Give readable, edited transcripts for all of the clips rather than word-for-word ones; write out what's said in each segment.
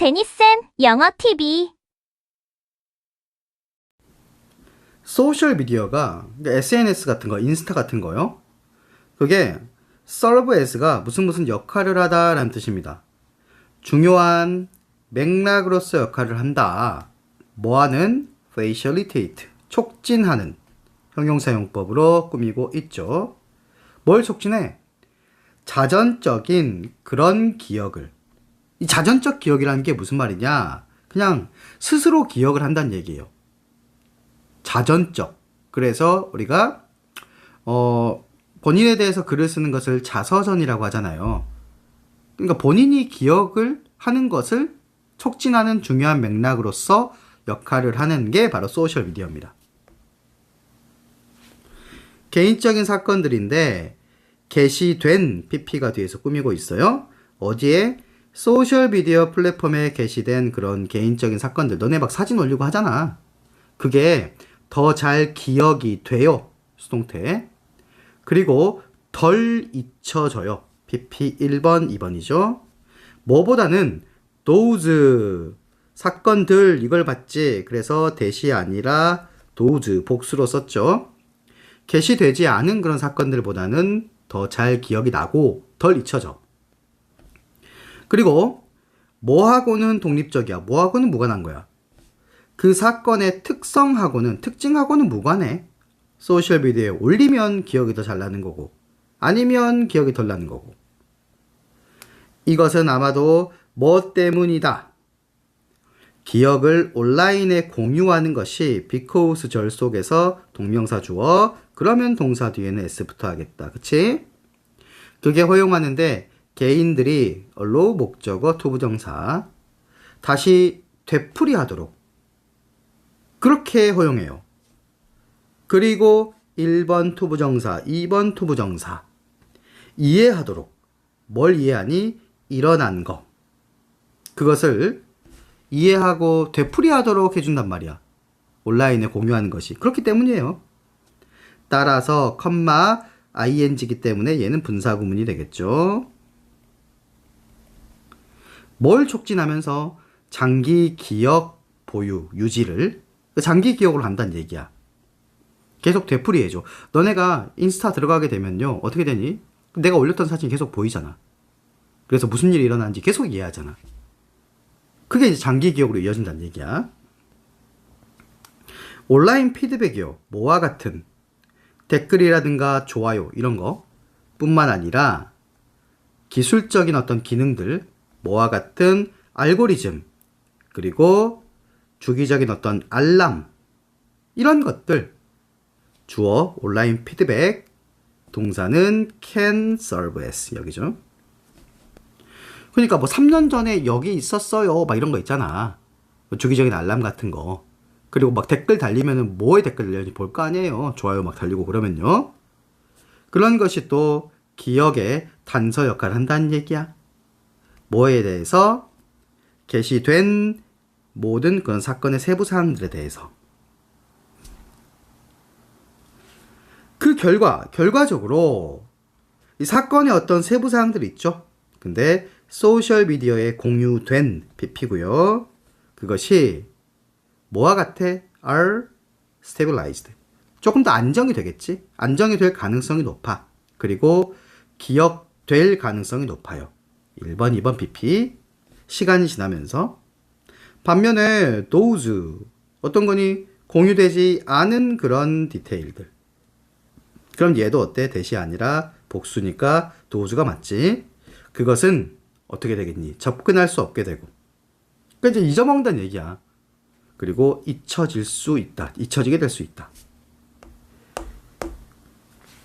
데니쌤, 영어 TV. 소셜미디어가 SNS 같은 거, 인스타 같은 거요. 그게 serve as가 무슨 역할을 하다라는 뜻입니다. 중요한 맥락으로서 역할을 한다. 뭐하는? facilitate, 촉진하는 형용사용법으로 꾸미고 있죠. 뭘 촉진해? 자전적인 그런 기억을. 이 자전적 기억이라는 게 무슨 말이냐? 그냥 스스로 기억을 한다는 얘기예요. 자전적. 그래서 우리가 본인에 대해서 글을 쓰는 것을 자서전이라고 하잖아요. 그러니까 본인이 기억을 하는 것을 촉진하는 중요한 맥락으로서 역할을 하는 게 바로 소셜미디어입니다. 개인적인 사건들인데 게시된 PP가 뒤에서 꾸미고 있어요. 어디에? 소셜미디어 플랫폼에 게시된 그런 개인적인 사건들. 너네 막 사진 올리고 하잖아. 그게 더 잘 기억이 돼요. 수동태. 그리고 덜 잊혀져요. PP 1번, 2번이죠. 뭐보다는 those 사건들 이걸 봤지. 그래서 대시 아니라 those 복수로 썼죠. 게시되지 않은 그런 사건들보다는 더 잘 기억이 나고 덜 잊혀져. 그리고 뭐하고는 독립적이야. 뭐하고는 무관한 거야. 그 사건의 특징하고는 무관해. 소셜미디어에 올리면 기억이 더 잘 나는 거고 아니면 기억이 덜 나는 거고. 이것은 아마도 뭐 때문이다. 기억을 온라인에 공유하는 것이 because 절 속에서 동명사 주어 그러면 동사 뒤에는 s 붙어 하겠다. 그치? 그게 허용하는데 개인들이 로 목적어 투부정사 다시 되풀이하도록 그렇게 허용해요. 그리고 1번 투부정사, 2번 투부정사 이해하도록. 뭘 이해하니? 일어난 거. 그것을 이해하고 되풀이하도록 해준단 말이야. 온라인에 공유하는 것이. 그렇기 때문이에요. 따라서 컴마 ing이기 때문에 얘는 분사구문이 되겠죠. 뭘 촉진하면서? 장기 기억 보유, 유지를. 장기 기억으로 한다는 얘기야. 계속 되풀이해줘. 너네가 인스타 들어가게 되면요. 어떻게 되니? 내가 올렸던 사진이 계속 보이잖아. 그래서 무슨 일이 일어나는지 계속 이해하잖아. 그게 이제 장기 기억으로 이어진다는 얘기야. 온라인 피드백이요. 뭐와 같은 댓글이라든가 좋아요 이런 거 뿐만 아니라 기술적인 어떤 기능들 뭐와 같은 알고리즘 그리고 주기적인 어떤 알람 이런 것들 주어 온라인 피드백 동사는 can serve as 여기죠. 그러니까 뭐 3년 전에 여기 있었어요 막 이런 거 있잖아. 주기적인 알람 같은 거. 그리고 막 댓글 달리면은 뭐에 댓글 달리는지 볼 거 아니에요. 좋아요 막 달리고 그러면요. 그런 것이 또 기억의 단서 역할을 한다는 얘기야. 뭐에 대해서? 게시된 모든 그런 사건의 세부 사항들에 대해서. 그 결과적으로 이 사건의 어떤 세부 사항들이 있죠. 근데 소셜미디어에 공유된 PP고요. 그것이 뭐와 같아? are stabilized. 조금 더 안정이 되겠지? 안정이 될 가능성이 높아. 그리고 기억될 가능성이 높아요. 1번, 2번 PP. 시간이 지나면서. 반면에 those 어떤 거니? 공유되지 않은 그런 디테일들. 그럼 얘도 어때? 대시 아니라 복수니까 those가 맞지? 그것은 어떻게 되겠니? 접근할 수 없게 되고. 그러니까 이제 잊어먹는다는 얘기야. 그리고 잊혀질 수 있다. 잊혀지게 될 수 있다.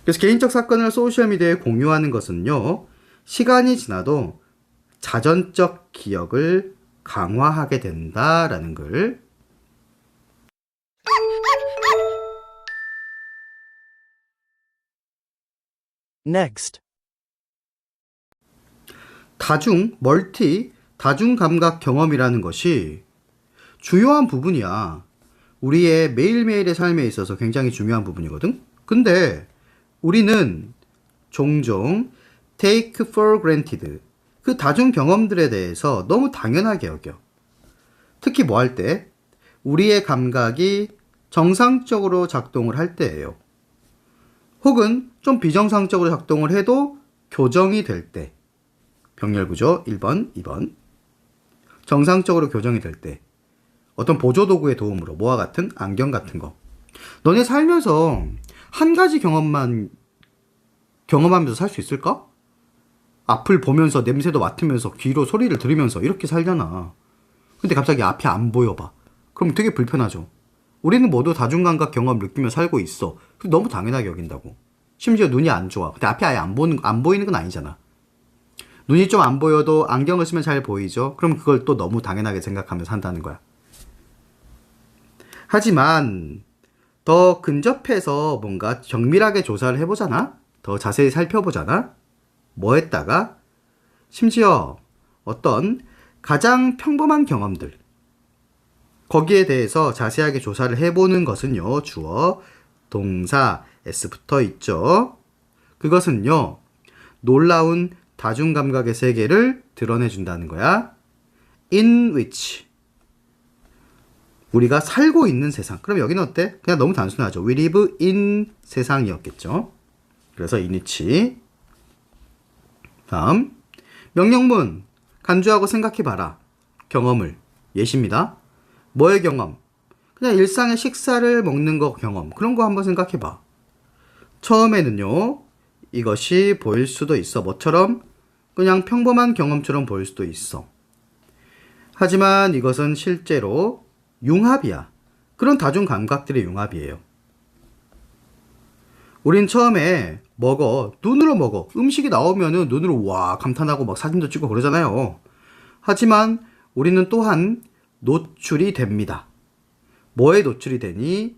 그래서 개인적 사건을 소셜미디어에 공유하는 것은요. 시간이 지나도 자전적 기억을 강화하게 된다라는 걸 Next. 다중 감각 경험이라는 것이 중요한 부분이야. 우리의 매일매일의 삶에 있어서 굉장히 중요한 부분이거든. 근데 우리는 종종 take for granted 그 다중 경험들에 대해서 너무 당연하게 여겨. 특히 뭐 할 때? 우리의 감각이 정상적으로 작동을 할 때예요. 혹은 좀 비정상적으로 작동을 해도 교정이 될 때. 병렬구조 1번, 2번. 정상적으로 교정이 될 때. 어떤 보조도구의 도움으로 뭐와 같은? 안경 같은 거. 너네 살면서 한 가지 경험하면서 살 수 있을까? 앞을 보면서 냄새도 맡으면서 귀로 소리를 들으면서 이렇게 살잖아. 근데 갑자기 앞이 안 보여 봐. 그럼 되게 불편하죠. 우리는 모두 다중감각 경험 느끼며 살고 있어. 너무 당연하게 여긴다고. 심지어 눈이 안 좋아. 근데 앞이 아예 안 보이는 건 아니잖아. 눈이 좀 안 보여도 안경을 쓰면 잘 보이죠? 그럼 그걸 또 너무 당연하게 생각하며 산다는 거야. 하지만 더 근접해서 뭔가 정밀하게 조사를 해보잖아? 더 자세히 살펴보잖아? 뭐 했다가? 심지어 어떤 가장 평범한 경험들, 거기에 대해서 자세하게 조사를 해보는 것은요, 주어, 동사, s 붙어 있죠. 그것은요, 놀라운 다중감각의 세계를 드러내준다는 거야. in which. 우리가 살고 있는 세상. 그럼 여기는 어때? 그냥 너무 단순하죠. We live in 세상이었겠죠. 그래서 in which. 다음. 명령문. 간주하고 생각해봐라. 경험을. 예시입니다. 뭐의 경험? 그냥 일상의 식사를 먹는 거 경험. 그런 거 한번 생각해봐. 처음에는요, 이것이 보일 수도 있어. 뭐처럼? 그냥 평범한 경험처럼 보일 수도 있어. 하지만 이것은 실제로 융합이야. 그런 다중 감각들의 융합이에요. 우린 처음에 눈으로 먹어. 음식이 나오면은 눈으로 와 감탄하고 막 사진도 찍고 그러잖아요. 하지만 우리는 또한 노출이 됩니다. 뭐에 노출이 되니?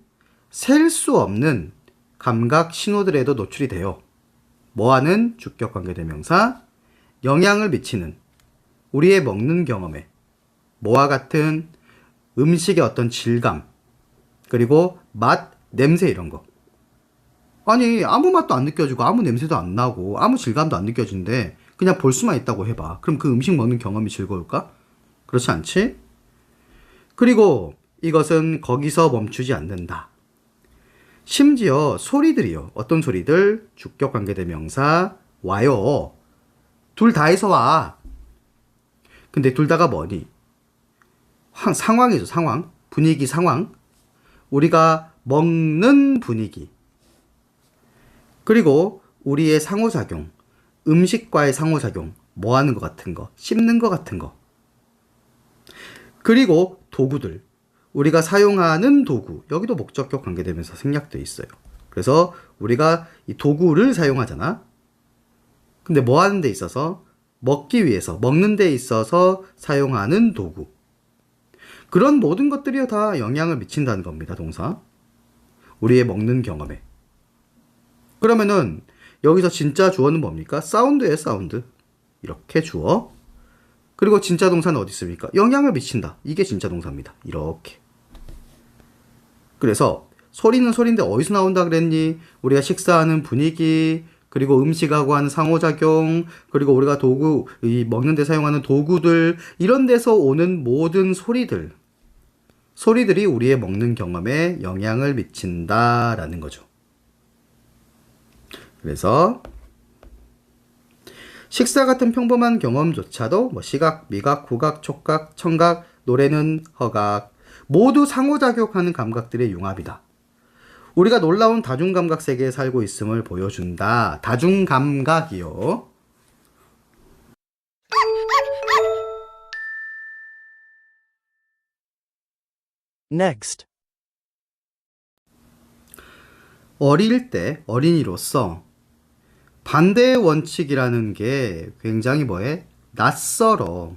셀 수 없는 감각 신호들에도 노출이 돼요. 뭐하는? 주격관계대명사. 영향을 미치는 우리의 먹는 경험에 뭐와 같은? 음식의 어떤 질감, 그리고 맛, 냄새 이런 거. 아니 아무 맛도 안 느껴지고 아무 냄새도 안 나고 아무 질감도 안 느껴지는데 그냥 볼 수만 있다고 해봐. 그럼 그 음식 먹는 경험이 즐거울까? 그렇지 않지? 그리고 이것은 거기서 멈추지 않는다. 심지어 소리들이요. 어떤 소리들? 주격관계대명사 와요. 둘 다에서 와. 근데 둘 다가 뭐니? 상황이죠. 상황. 분위기 상황. 우리가 먹는 분위기. 그리고 우리의 상호작용. 음식과의 상호작용. 뭐 하는 것 같은 거. 씹는 것 같은 거. 그리고 도구들. 우리가 사용하는 도구. 여기도 목적격 관계되면서 생략되어 있어요. 그래서 우리가 이 도구를 사용하잖아. 근데 뭐 하는 데 있어서? 먹기 위해서, 먹는 데 있어서 사용하는 도구. 그런 모든 것들이 다 영향을 미친다는 겁니다, 동사. 우리의 먹는 경험에. 그러면은 여기서 진짜 주어는 뭡니까? 사운드예요, 사운드. 이렇게 주어. 그리고 진짜 동사는 어디 있습니까? 영향을 미친다. 이게 진짜 동사입니다. 이렇게. 그래서 소리는 소리인데 어디서 나온다 그랬니? 우리가 식사하는 분위기, 그리고 음식하고 하는 상호작용, 그리고 우리가 도구, 이 먹는 데 사용하는 도구들, 이런 데서 오는 모든 소리들이 우리의 먹는 경험에 영향을 미친다라는 거죠. 그래서 식사 같은 평범한 경험조차도 뭐 시각, 미각, 후각, 촉각, 청각, 노래는 허각 모두 상호작용하는 감각들의 융합이다. 우리가 놀라운 다중감각 세계에 살고 있음을 보여준다. 다중감각이요. Next. 어릴 때 어린이로서 반대의 원칙이라는 게 굉장히 낯설어.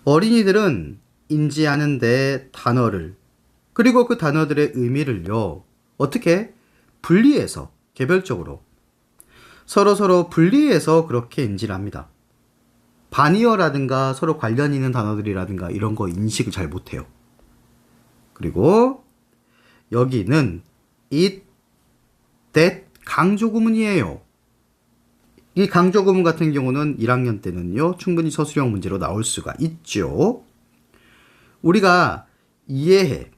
어린이들은 인지하는데 단어를, 그리고 그 단어들의 의미를요, 어떻게? 분리해서, 개별적으로. 서로 분리해서 그렇게 인지를 합니다. 반의어라든가 서로 관련 있는 단어들이라든가 이런 거 인식을 잘 못해요. 그리고 여기는 it, that 강조구문이에요. 이 강조구문 같은 경우는 1학년 때는요, 충분히 서술형 문제로 나올 수가 있죠. 우리가 이해해.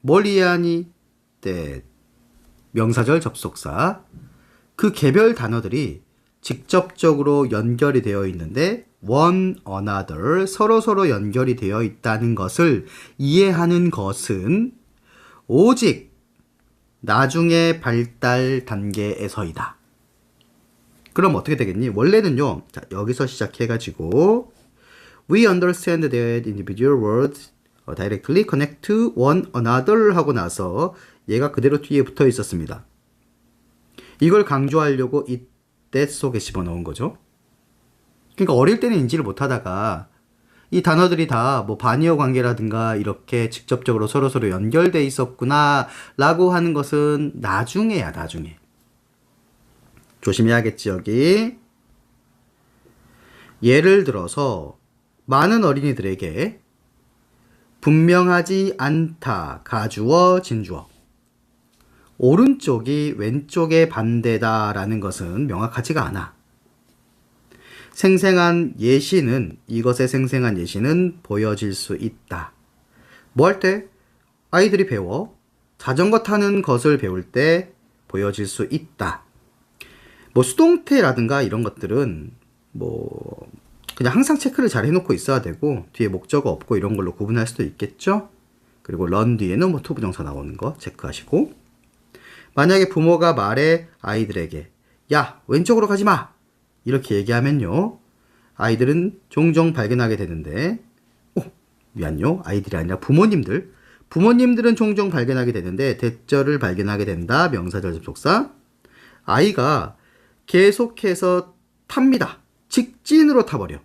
뭘 이해하니? 네. 명사절 접속사. 그 개별 단어들이 직접적으로 연결이 되어 있는데 one another 서로서로 연결이 되어 있다는 것을 이해하는 것은 오직 나중에 발달 단계에서이다. 그럼 어떻게 되겠니? 원래는요. 자, 여기서 시작해가지고 We understand that individual words directly connect to one another 하고 나서 얘가 그대로 뒤에 붙어 있었습니다. 이걸 강조하려고 이 that 속에 집어넣은 거죠. 그러니까 어릴 때는 인지를 못하다가 이 단어들이 다 뭐 반의어 관계라든가 이렇게 직접적으로 서로서로 연결돼 있었구나 라고 하는 것은 나중에야, 나중에. 조심해야겠지, 여기. 예를 들어서 많은 어린이들에게 분명하지 않다, 가주어, 진주어. 오른쪽이 왼쪽의 반대다라는 것은 명확하지가 않아. 생생한 예시는, 이것의 생생한 예시는 보여질 수 있다. 뭐 할 때? 아이들이 배워. 자전거 타는 것을 배울 때 보여질 수 있다. 뭐 수동태라든가 이런 것들은 뭐 그냥 항상 체크를 잘 해놓고 있어야 되고 뒤에 목적어 없고 이런 걸로 구분할 수도 있겠죠. 그리고 run 뒤에는 뭐 to 부정사 나오는 거 체크하시고, 만약에 부모가 말해 아이들에게 야 왼쪽으로 가지 마 이렇게 얘기하면요, 아이들은 종종 발견하게 되는데 미안요, 아이들이 아니라 부모님들은 종종 발견하게 되는데 대절을 발견하게 된다. 명사절 접속사. 아이가 계속해서 탑니다. 직진으로 타버려.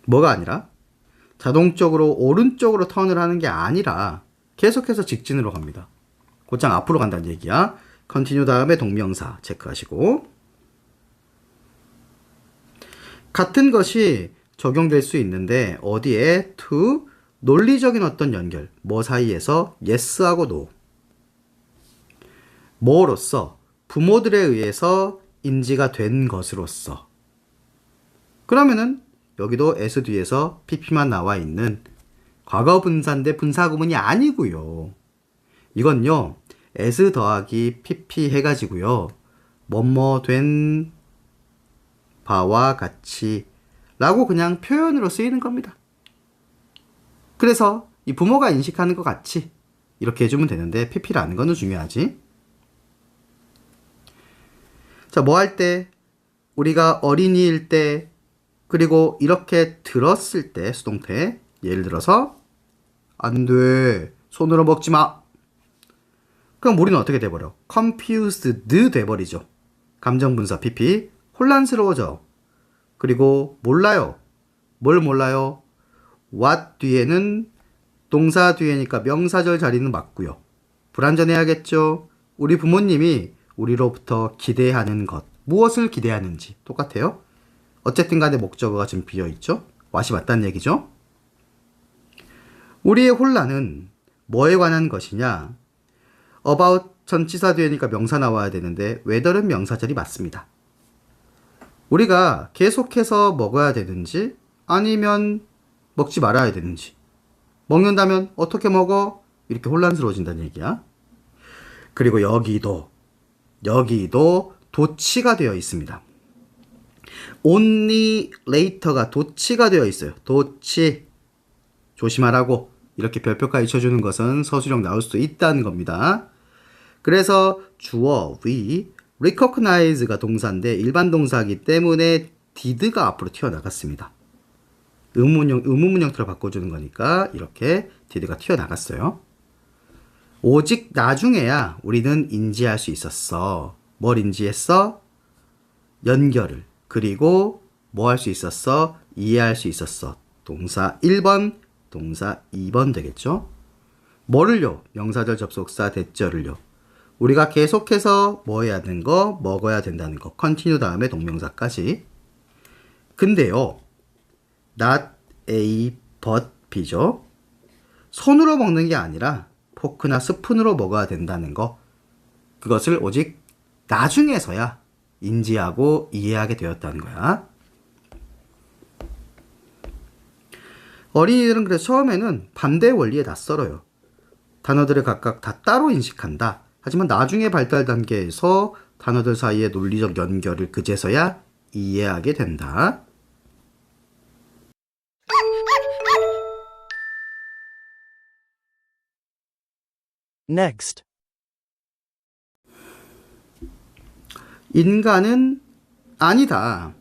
뭐가 아니라 자동적으로 오른쪽으로 턴을 하는 게 아니라 계속해서 직진으로 갑니다. 곧장 앞으로 간다는 얘기야. continue 다음에 동명사 체크하시고, 같은 것이 적용될 수 있는데 어디에? to 논리적인 어떤 연결, 뭐 사이에서? yes하고 no. 뭐로써? 부모들에 의해서 인지가 된 것으로서. 그러면은 여기도 s 뒤에서 pp만 나와 있는 과거 분사인데 분사 구문이 아니고요. 이건요 s 더하기 pp 해가지고요 뭐뭐 된 바와 같이 라고 그냥 표현으로 쓰이는 겁니다. 그래서 이 부모가 인식하는 것 같이 이렇게 해주면 되는데 pp라는 거는 중요하지. 자, 뭐 할 때? 우리가 어린이일 때, 그리고 이렇게 들었을 때 수동태, 예를 들어서 안 돼, 손으로 먹지 마. 그럼 우리는 어떻게 돼버려? confused 돼버리죠. 감정분사 pp, 혼란스러워져. 그리고 몰라요. 뭘 몰라요? what 뒤에는 동사 뒤에니까 명사절 자리는 맞고요. 불완전해야겠죠. 우리 부모님이 우리로부터 기대하는 것, 무엇을 기대하는지 똑같아요. 어쨌든 간에 목적어가 지금 비어있죠. what이 맞다는 얘기죠. 우리의 혼란은 뭐에 관한 것이냐? about 전치사 뒤에니까 명사 나와야 되는데 whether은 명사절이 맞습니다. 우리가 계속해서 먹어야 되는지 아니면 먹지 말아야 되는지, 먹는다면 어떻게 먹어? 이렇게 혼란스러워진다는 얘기야. 그리고 여기도 도치가 되어 있습니다. only later가 도치가 되어 있어요. 도치. 조심하라고 이렇게 별표까지 쳐주는 것은 서술형 나올 수도 있다는 겁니다. 그래서 주어 we, recognize가 동사인데 일반 동사이기 때문에 did가 앞으로 튀어나갔습니다. 의문문 형태로 바꿔주는 거니까 이렇게 did가 튀어나갔어요. 오직 나중에야 우리는 인지할 수 있었어. 뭘 인지했어? 연결을. 그리고 뭐 할 수 있었어? 이해할 수 있었어. 동사 1번, 동사 2번 되겠죠? 뭐를요? 명사절 접속사 대절을요. 우리가 계속해서 뭐 해야 되는 거? 먹어야 된다는 거. continue 다음에 동명사까지. 근데요, not A, but B죠. 손으로 먹는 게 아니라 포크나 스푼으로 먹어야 된다는 거. 그것을 오직 나중에서야 인지하고 이해하게 되었다는 거야. 어린이들은 그래서 처음에는 반대 원리에 낯설어요. 단어들을 각각 다 따로 인식한다. 하지만 나중에 발달 단계에서 단어들 사이의 논리적 연결을 그제서야 이해하게 된다. Next. 인간은 아니다.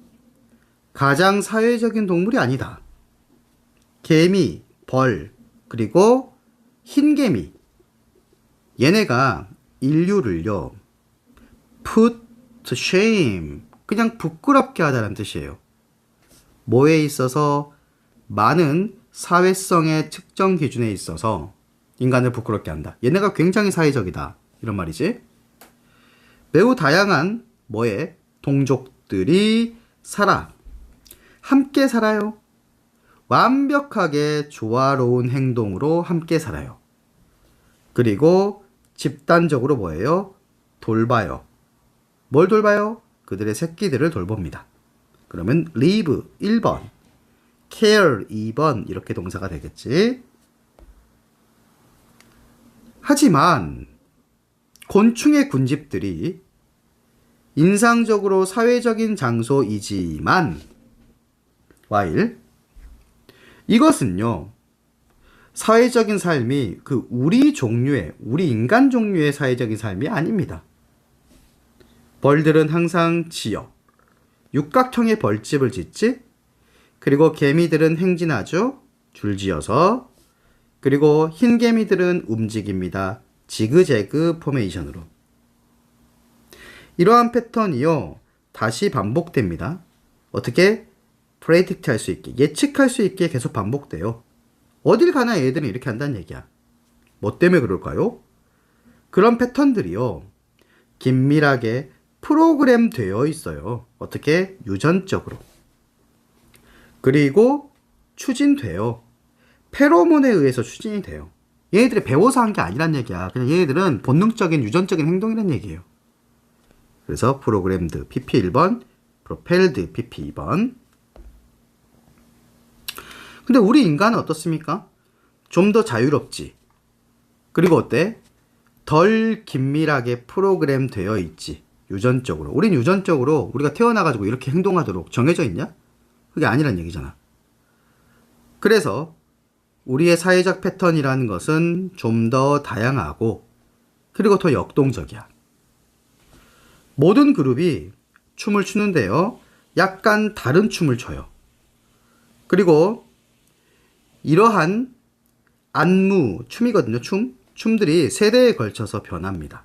가장 사회적인 동물이 아니다. 개미, 벌, 그리고 흰개미. 얘네가 인류를요, put to shame. 그냥 부끄럽게 하다는 뜻이에요. 뭐에 있어서? 많은 사회성의 특정 기준에 있어서 인간을 부끄럽게 한다. 얘네가 굉장히 사회적이다. 이런 말이지. 매우 다양한 뭐에? 동족들이 살아. 함께 살아요. 완벽하게 조화로운 행동으로 함께 살아요. 그리고 집단적으로 뭐예요? 돌봐요. 뭘 돌봐요? 그들의 새끼들을 돌봅니다. 그러면 live 1번, care 2번 이렇게 동사가 되겠지. 하지만 곤충의 군집들이 인상적으로 사회적인 장소이지만 while 이것은요, 사회적인 삶이 우리 인간 종류의 사회적인 삶이 아닙니다. 벌들은 항상 지어 육각형의 벌집을 짓지. 그리고 개미들은 행진하죠. 줄지어서. 그리고 흰개미들은 움직입니다. 지그재그 포메이션으로. 이러한 패턴이요, 다시 반복됩니다. 어떻게? 프레딕트 할 수 있게, 예측할 수 있게 계속 반복돼요. 어딜 가나 얘들은 이렇게 한다는 얘기야. 뭐 때문에 그럴까요? 그런 패턴들이요, 긴밀하게 프로그램 되어 있어요. 어떻게? 유전적으로. 그리고 추진돼요. 페로몬에 의해서 추진이 돼요. 얘네들이 배워서 한 게 아니란 얘기야. 그냥 얘네들은 본능적인 유전적인 행동이란 얘기예요. 그래서 프로그램드 PP 1번, 프로펠드 PP 2번. 근데 우리 인간은 어떻습니까? 좀 더 자유롭지. 그리고 어때? 덜 긴밀하게 프로그램 되어 있지. 유전적으로. 우린 유전적으로 우리가 태어나가지고 이렇게 행동하도록 정해져 있냐? 그게 아니란 얘기잖아. 그래서 우리의 사회적 패턴이라는 것은 좀 더 다양하고 그리고 더 역동적이야. 모든 그룹이 춤을 추는데요, 약간 다른 춤을 춰요. 그리고 이러한 안무, 춤이거든요. 춤들이 세대에 걸쳐서 변합니다.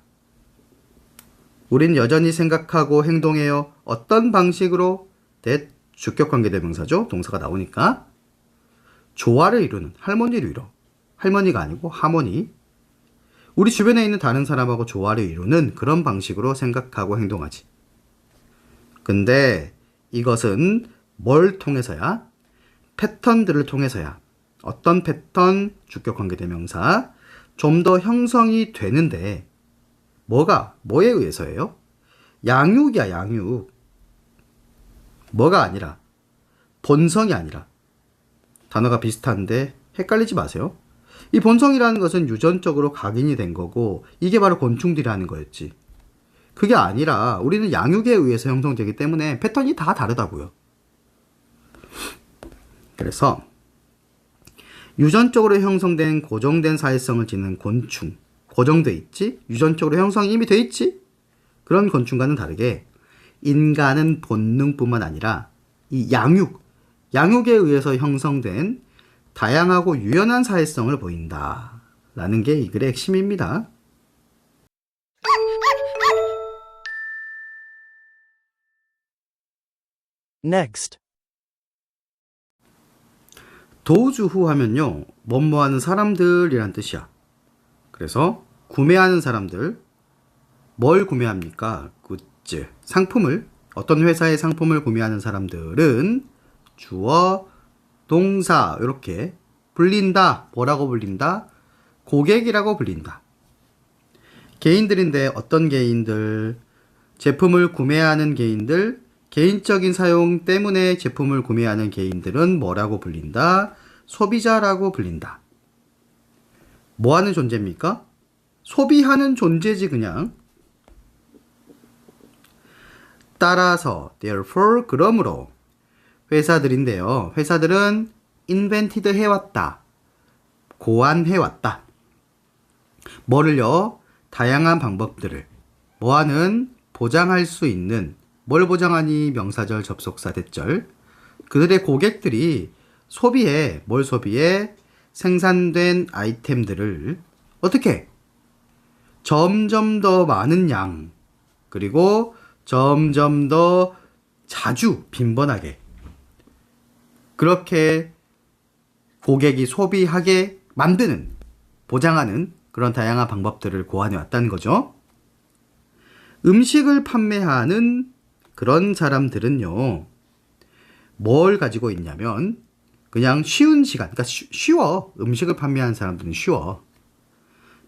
우린 여전히 생각하고 행동해요. 어떤 방식으로? that 주격관계대명사죠. 동사가 나오니까. 조화를 이루는, 할머니를 이뤄. 할머니가 아니고 하모니. 우리 주변에 있는 다른 사람하고 조화를 이루는 그런 방식으로 생각하고 행동하지. 근데 이것은 뭘 통해서야? 패턴들을 통해서야. 어떤 패턴? 주격관계대명사. 좀 더 형성이 되는데 뭐에 의해서예요? 양육이야, 양육. 뭐가 아니라, 본성이 아니라. 단어가 비슷한데 헷갈리지 마세요. 이 본성이라는 것은 유전적으로 각인이 된 거고 이게 바로 곤충들이라는 거였지. 그게 아니라 우리는 양육에 의해서 형성되기 때문에 패턴이 다 다르다고요. 그래서 유전적으로 형성된 고정된 사회성을 지닌 곤충, 고정돼 있지? 유전적으로 형성이 이미 돼 있지? 그런 곤충과는 다르게 인간은 본능뿐만 아니라 이 양육에 의해서 형성된 다양하고 유연한 사회성을 보인다 라는 게 이 글의 핵심입니다. Next. 도주후 하면요, 뭐뭐하는 사람들이란 뜻이야. 그래서 구매하는 사람들, 뭘 구매합니까? 굿즈, 상품을, 어떤 회사의 상품을 구매하는 사람들은 주어, 동사 이렇게 불린다. 뭐라고 불린다? 고객이라고 불린다. 개인들인데 어떤 개인들? 제품을 구매하는 개인들, 개인적인 사용 때문에 제품을 구매하는 개인들은 뭐라고 불린다? 소비자라고 불린다. 뭐 하는 존재입니까? 소비하는 존재지 그냥. 따라서 therefore 그러므로 회사들인데요. 회사들은 invented 해왔다. 고안해왔다. 뭐를요? 다양한 방법들을 뭐하는 보장할 수 있는 뭘 보장하니 명사절 접속사 대절 그들의 고객들이 소비에 뭘 소비에 생산된 아이템들을 어떻게 점점 더 많은 양 그리고 점점 더 자주 빈번하게 그렇게 고객이 소비하게 만드는 보장하는 그런 다양한 방법들을 고안해 왔다는 거죠. 음식을 판매하는 그런 사람들은요. 뭘 가지고 있냐면 그냥 쉬운 시간, 그러니까 쉬워. 음식을 판매하는 사람들은 쉬워.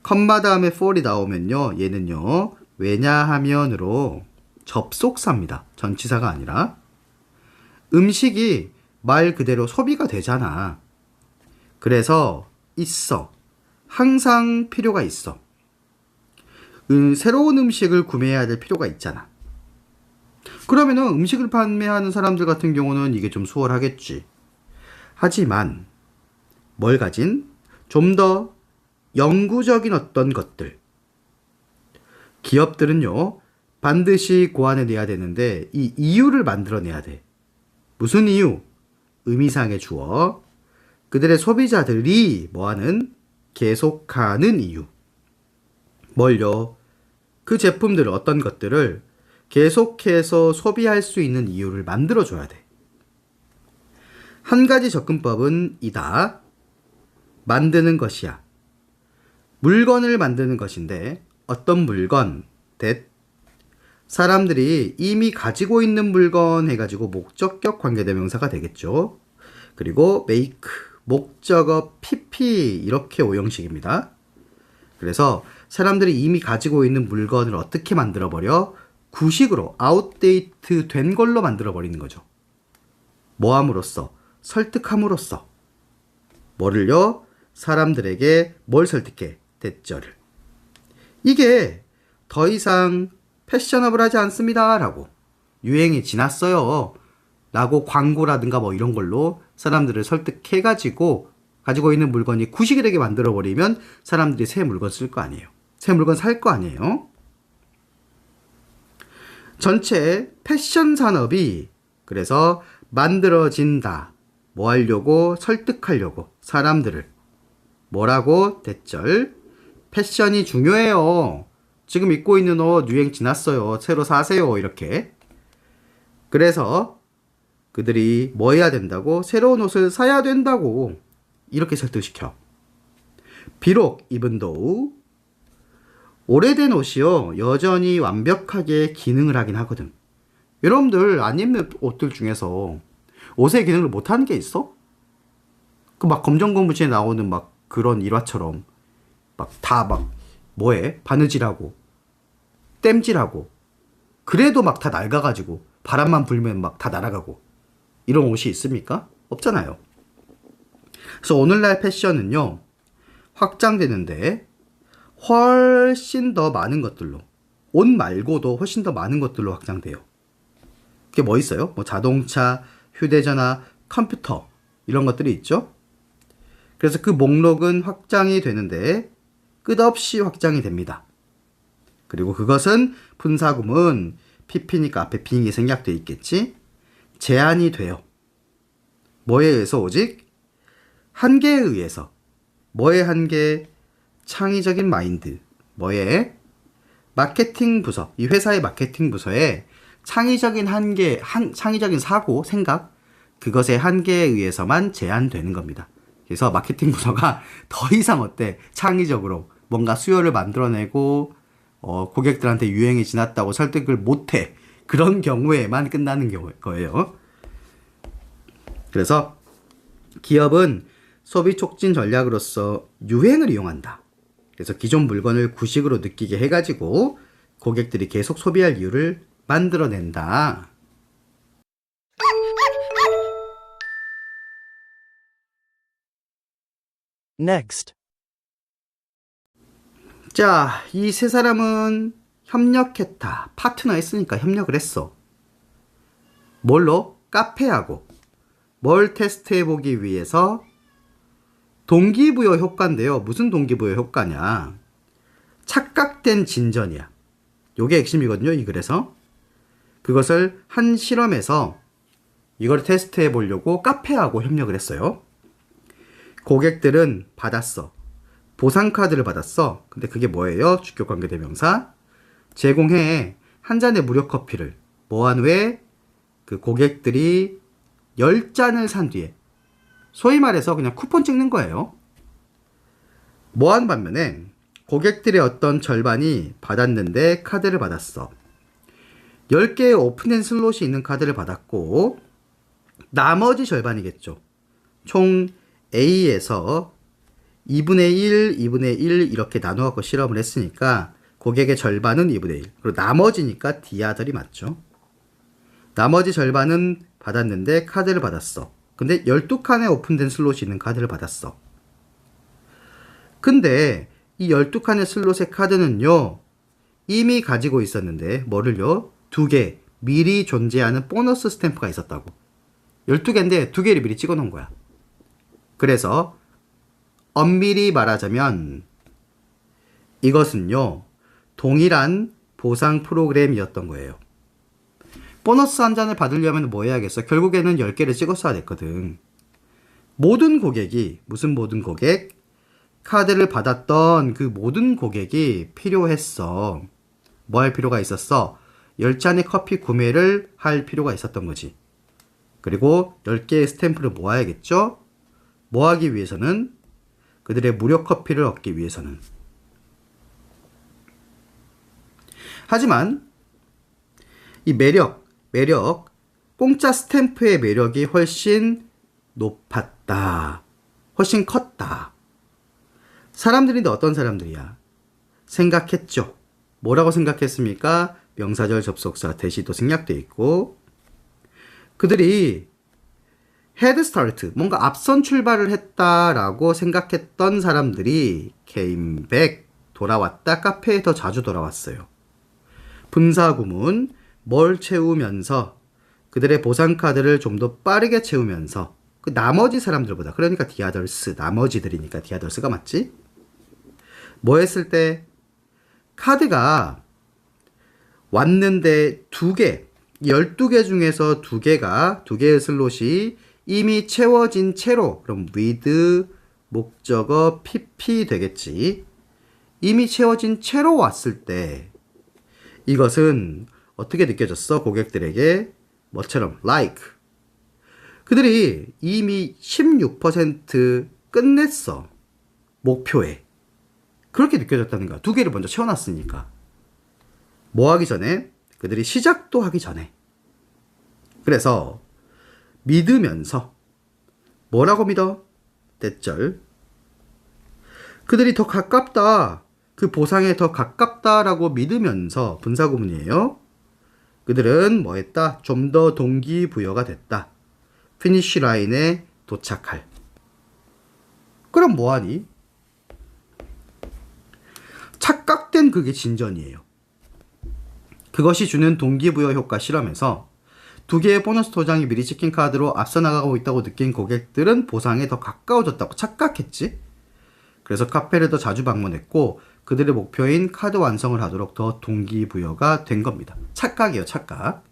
컴마 다음에 for이 나오면요. 얘는요. 왜냐하면으로 접속사입니다. 전치사가 아니라. 음식이 말 그대로 소비가 되잖아. 그래서 있어. 항상 필요가 있어. 새로운 음식을 구매해야 될 필요가 있잖아. 그러면은 음식을 판매하는 사람들 같은 경우는 이게 좀 수월하겠지. 하지만 뭘 가진? 좀 더 영구적인 어떤 것들. 기업들은요. 반드시 고안해내야 되는데 이 이유를 만들어내야 돼. 무슨 이유? 의미상의 주어. 그들의 소비자들이 뭐하는? 계속하는 이유. 뭘요? 그 제품들 어떤 것들을 계속해서 소비할 수 있는 이유를 만들어줘야 돼. 한 가지 접근법은 이다. 만드는 것이야. 물건을 만드는 것인데 어떤 물건? 사람들이 이미 가지고 있는 물건 해가지고 목적격 관계대명사가 되겠죠. 그리고 make, 목적어 pp 이렇게 오형식입니다. 그래서 사람들이 이미 가지고 있는 물건을 어떻게 만들어버려? 구식으로 아웃데이트 된 걸로 만들어버리는 거죠. 뭐함으로써? 설득함으로써. 뭐를요? 사람들에게 뭘 설득해? 대절을. 이게 더 이상 패셔너블하지 않습니다. 라고. 유행이 지났어요. 라고 광고라든가 뭐 이런 걸로 사람들을 설득해가지고 가지고 있는 물건이 구식이 되게 만들어버리면 사람들이 새 물건 쓸 거 아니에요. 새 물건 살 거 아니에요. 전체 패션 산업이 그래서 만들어진다. 뭐 하려고? 설득하려고. 사람들을. 뭐라고? 대절. 패션이 중요해요. 지금 입고 있는 옷 유행 지났어요. 새로 사세요. 이렇게. 그래서 그들이 뭐 해야 된다고? 새로운 옷을 사야 된다고. 이렇게 설득시켜. 비록 even though 오래된 옷이요. 여전히 완벽하게 기능을 하긴 하거든. 여러분들 안 입는 옷들 중에서 옷의 기능을 못하는 게 있어? 그 막 검정고무신에 나오는 막 그런 일화처럼 막 다 막 뭐해? 바느질하고 땜질하고 그래도 막 다 낡아가지고 바람만 불면 막 다 날아가고 이런 옷이 있습니까? 없잖아요. 그래서 오늘날 패션은요. 확장되는데 훨씬 더 많은 것들로 옷 말고도 훨씬 더 많은 것들로 확장돼요. 그게 뭐 있어요? 뭐 자동차, 휴대전화, 컴퓨터 이런 것들이 있죠. 그래서 그 목록은 확장이 되는데 끝없이 확장이 됩니다. 그리고 그것은 분사구문 PP니까 앞에 being이 생략되어 있겠지. 제한이 돼요. 뭐에 의해서 오직? 한계에 의해서. 뭐의 한계? 창의적인 마인드. 뭐의? 마케팅 부서. 이 회사의 마케팅 부서에 창의적인 한계, 창의적인 사고, 생각, 그것의 한계에 의해서만 제한되는 겁니다. 그래서 마케팅 부서가 더 이상 어때? 창의적으로 뭔가 수요를 만들어내고 고객들한테 유행이 지났다고 설득을 못해. 그런 경우에만 끝나는 거예요. 그래서 기업은 소비 촉진 전략으로서 유행을 이용한다. 그래서 기존 물건을 구식으로 느끼게 해가지고 고객들이 계속 소비할 이유를 만들어낸다. Next. 자, 이 세 사람은 협력했다. 파트너 했으니까 협력을 했어. 뭘로? 카페하고. 뭘 테스트해보기 위해서? 동기부여 효과인데요. 무슨 동기부여 효과냐? 착각된 진전이야. 요게 핵심이거든요, 이 글에서. 그것을 한 실험에서 이걸 테스트해 보려고 카페하고 협력을 했어요. 고객들은 받았어. 보상카드를 받았어. 근데 그게 뭐예요? 주격관계대명사. 제공해. 한 잔의 무료 커피를. 뭐한 후에 그 고객들이 10잔을 산 뒤에. 소위 말해서 그냥 쿠폰 찍는 거예요. 뭐한 반면에 고객들의 어떤 절반이 받았는데 카드를 받았어. 10개의 오픈된 슬롯이 있는 카드를 받았고 나머지 절반이겠죠. 총 A에서 2분의 1, 2분의 1 이렇게 나누어갖고 실험을 했으니까 고객의 절반은 2분의 1. 그리고 나머지니까 D아들이 맞죠. 나머지 절반은 받았는데 카드를 받았어. 근데 12칸의 오픈된 슬롯이 있는 카드를 받았어. 근데 이 12칸의 슬롯의 카드는요. 이미 가지고 있었는데 뭐를요? 2개 미리 존재하는 보너스 스탬프가 있었다고. 12개인데 2개를 미리 찍어 놓은 거야. 그래서 엄밀히 말하자면 이것은요. 동일한 보상 프로그램이었던 거예요. 보너스 한 잔을 받으려면 뭐 해야겠어? 결국에는 10개를 찍었어야 됐거든. 모든 고객이, 무슨 모든 고객? 카드를 받았던 그 모든 고객이 필요했어. 뭐 할 필요가 있었어? 10잔의 커피 구매를 할 필요가 있었던 거지. 그리고 10개의 스탬프를 모아야겠죠? 뭐 하기 위해서는? 그들의 무료 커피를 얻기 위해서는. 하지만 이 매력, 공짜 스탬프의 매력이 훨씬 높았다. 훨씬 컸다. 사람들인데 어떤 사람들이야? 생각했죠. 뭐라고 생각했습니까? 명사절 접속사 대시도 생략되어 있고 그들이 헤드 스타트, 뭔가 앞선 출발을 했다라고 생각했던 사람들이 came back, 돌아왔다. 카페에 더 자주 돌아왔어요. 분사구문, 뭘 채우면서 그들의 보상카드를 좀 더 빠르게 채우면서 그 나머지 사람들보다, 그러니까 디아덜스, 나머지들이니까 디아덜스가 맞지? 뭐 했을 때 카드가 왔는데 2개, 12개 중에서 2개의 슬롯이 이미 채워진 채로, 그럼 with 목적어 pp 되겠지. 이미 채워진 채로 왔을 때 이것은 어떻게 느껴졌어? 고객들에게 뭐처럼 like. 그들이 이미 16% 끝냈어. 목표에. 그렇게 느껴졌다는 거야. 2개를 먼저 채워놨으니까. 뭐 하기 전에? 그들이 시작도 하기 전에. 그래서 믿으면서 뭐라고 믿어? 떼절. 그들이 더 가깝다. 그 보상에 더 가깝다라고 믿으면서 분사구문이에요. 그들은 뭐 했다? 좀 더 동기부여가 됐다. 피니쉬 라인에 도착할. 그럼 뭐하니? 착각된 그게 진전이에요. 그것이 주는 동기부여 효과 실험에서 2개의 보너스 도장이 미리 찍힌 카드로 앞서 나가고 있다고 느낀 고객들은 보상에 더 가까워졌다고 착각했지. 그래서 카페를 더 자주 방문했고 그들의 목표인 카드 완성을 하도록 더 동기부여가 된 겁니다. 착각이에요, 착각.